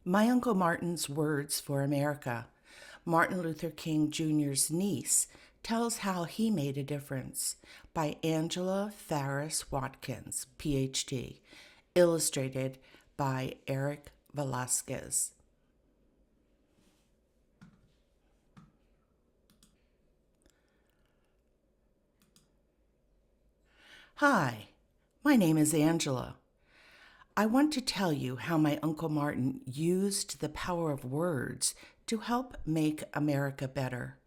My Uncle Martin's Words for America. Martin Luther King Jr.'s niece tells how he made a difference by Angela Farris Watkins, Ph.D., illustrated by Eric Velasquez. Hi, my name is Angela. I want to tell you how my Uncle Martin used the power of words to help make America better.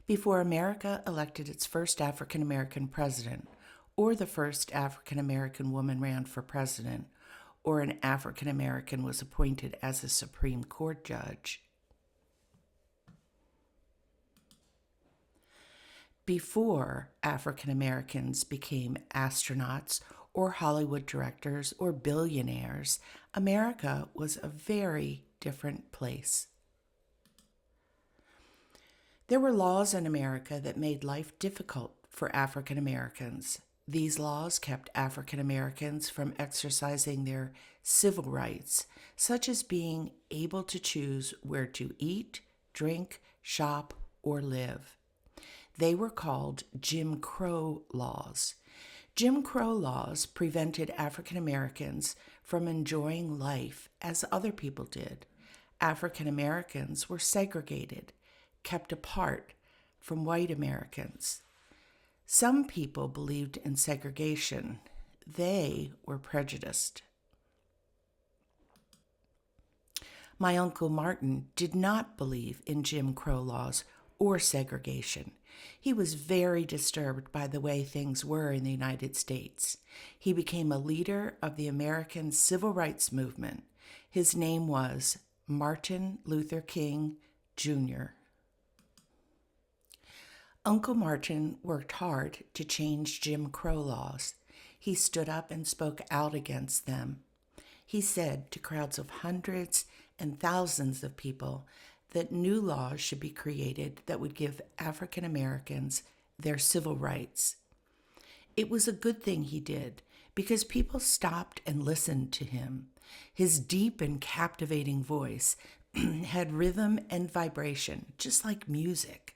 Before America elected its first African American president, or the first African American woman ran for president, or an African American was appointed as a Supreme Court judge, before African Americans became astronauts or Hollywood directors or billionaires, America was a very different place. There were laws in America that made life difficult for African Americans. These laws kept African Americans from exercising their civil rights, such as being able to choose where to eat, drink, shop, or live. They were called Jim Crow laws. Jim Crow laws prevented African Americans from enjoying life as other people did. African Americans were segregated, kept apart from white Americans. Some people believed in segregation. They were prejudiced. My Uncle Martin did not believe in Jim Crow laws or segregation. He was very disturbed by the way things were in the United States. He became a leader of the American Civil Rights Movement. His name was Martin Luther King Jr. Uncle Martin worked hard to change Jim Crow laws. He stood up and spoke out against them. He said to crowds of hundreds and thousands of people that new laws should be created that would give African Americans their civil rights. It was a good thing he did because people stopped and listened to him. His deep and captivating voice had rhythm and vibration, just like music.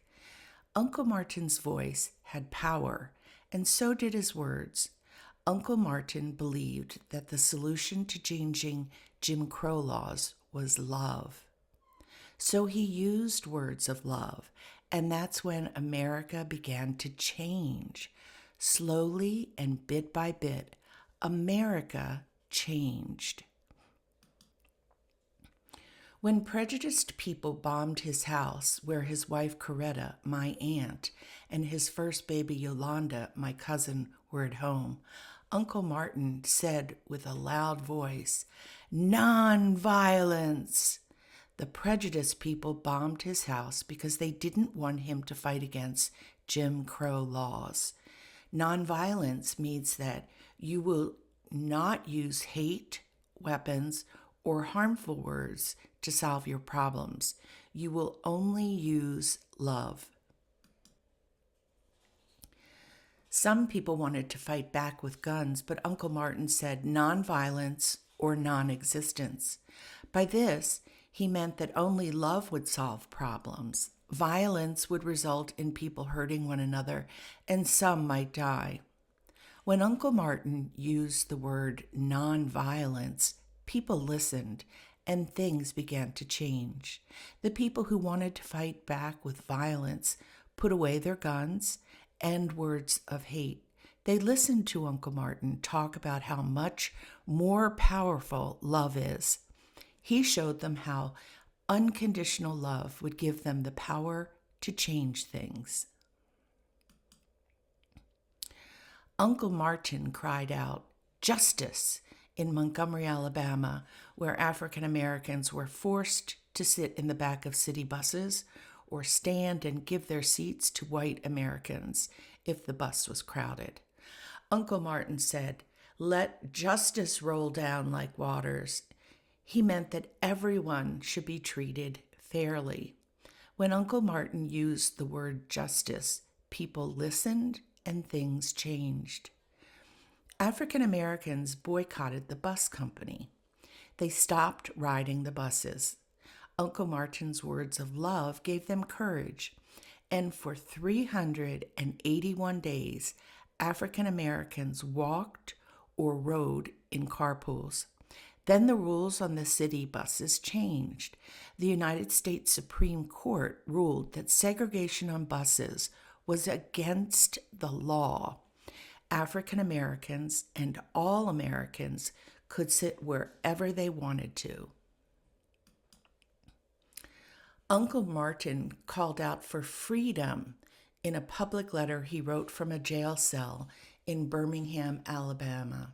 Uncle Martin's voice had power, and so did his words. Uncle Martin believed that the solution to changing Jim Crow laws was love. So he used words of love, and that's when America began to change. Slowly and bit by bit, America changed. When prejudiced people bombed his house, where his wife Coretta, my aunt, and his first baby Yolanda, my cousin, were at home, Uncle Martin said with a loud voice, "Nonviolence!" The prejudiced people bombed his house because they didn't want him to fight against Jim Crow laws. Nonviolence means that you will not use hate, weapons, or harmful words to solve your problems. You will only use love. Some people wanted to fight back with guns, but Uncle Martin said nonviolence or non-existence. By this, he meant that only love would solve problems. Violence would result in people hurting one another, and some might die. When Uncle Martin used the word nonviolence, people listened, and things began to change. The people who wanted to fight back with violence put away their guns and words of hate. They listened to Uncle Martin talk about how much more powerful love is. He showed them how unconditional love would give them the power to change things. Uncle Martin cried out, "Justice!" in Montgomery, Alabama, where African Americans were forced to sit in the back of city buses or stand and give their seats to white Americans if the bus was crowded. Uncle Martin said, "Let justice roll down like waters." He meant that everyone should be treated fairly. When Uncle Martin used the word justice, people listened and things changed. African Americans boycotted the bus company. They stopped riding the buses. Uncle Martin's words of love gave them courage, and for 381 days, African Americans walked or rode in carpools. Then the rules on the city buses changed. The United States Supreme Court ruled that segregation on buses was against the law. African Americans and all Americans could sit wherever they wanted to. Uncle Martin called out for freedom in a public letter he wrote from a jail cell in Birmingham, Alabama.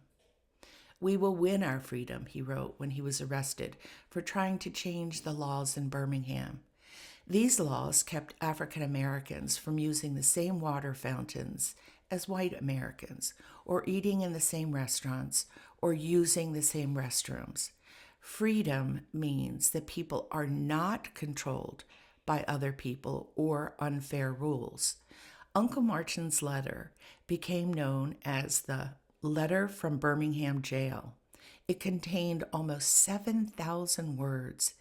"We will win our freedom," he wrote when he was arrested for trying to change the laws in Birmingham. These laws kept African Americans from using the same water fountains as white Americans, or eating in the same restaurants, or using the same restrooms. Freedom means that people are not controlled by other people or unfair rules. Uncle Martin's letter became known as the Letter from Birmingham Jail. It contained almost 7,000 words.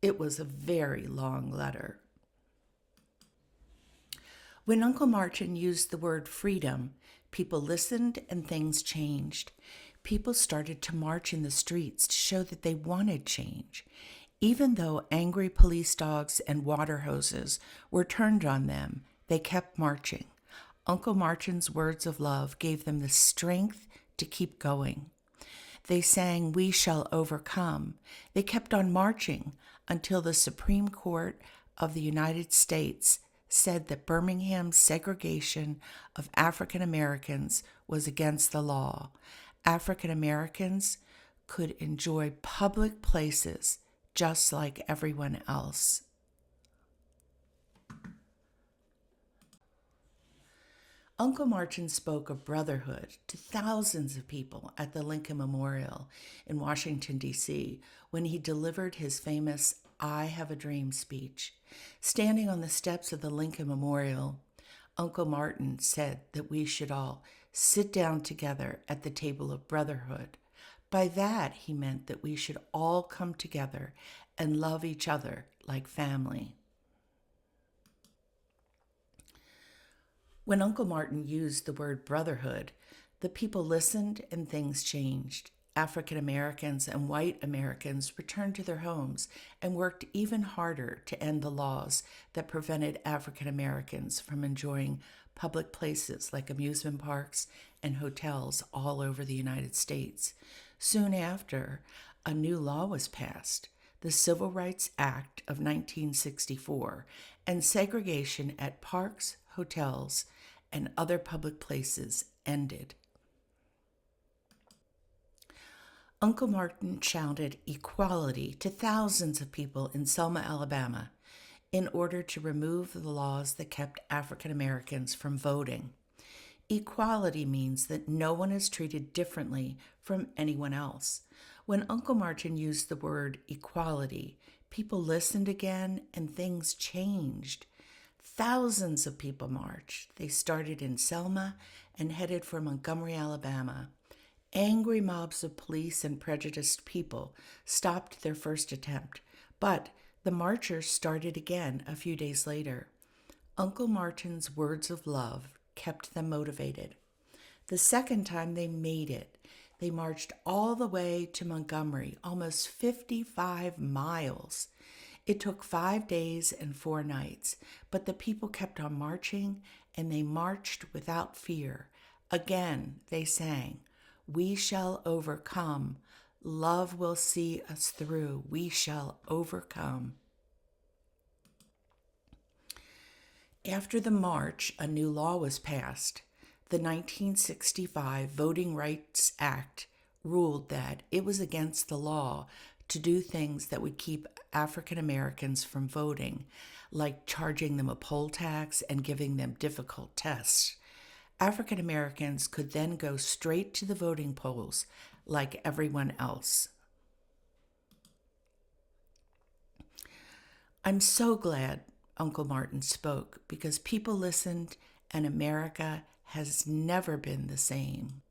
It was a very long letter. When Uncle Martin used the word freedom, people listened and things changed. People started to march in the streets to show that they wanted change. Even though angry police dogs and water hoses were turned on them, they kept marching. Uncle Martin's words of love gave them the strength to keep going. They sang, "We shall overcome." They kept on marching until the Supreme Court of the United States said that Birmingham's segregation of African Americans was against the law. African Americans could enjoy public places just like everyone else. Uncle Martin spoke of brotherhood to thousands of people at the Lincoln Memorial in Washington, D.C., when he delivered his famous "I Have a Dream" speech. Standing on the steps of the Lincoln Memorial, Uncle Martin said that we should all sit down together at the table of brotherhood. By that, he meant that we should all come together and love each other like family. When Uncle Martin used the word brotherhood, the people listened and things changed. African Americans and white Americans returned to their homes and worked even harder to end the laws that prevented African Americans from enjoying public places like amusement parks and hotels all over the United States. Soon after, a new law was passed, the Civil Rights Act of 1964, and segregation at parks, hotels, and other public places ended. Uncle Martin shouted equality to thousands of people in Selma, Alabama, in order to remove the laws that kept African Americans from voting. Equality means that no one is treated differently from anyone else. When Uncle Martin used the word equality, people listened again and things changed. Thousands of people marched. They started in Selma and headed for Montgomery, Alabama. Angry mobs of police and prejudiced people stopped their first attempt, but the marchers started again a few days later. Uncle Martin's words of love kept them motivated. The second time they made it, they marched all the way to Montgomery, almost 55 miles. It took 5 days and 4 nights, but the people kept on marching, and they marched without fear. Again, they sang, "We shall overcome. Love will see us through. We shall overcome." After the march, a new law was passed. The 1965 Voting Rights Act ruled that it was against the law to do things that would keep African Americans from voting, like charging them a poll tax and giving them difficult tests. African Americans could then go straight to the voting polls like everyone else. I'm so glad Uncle Martin spoke because people listened and America has never been the same.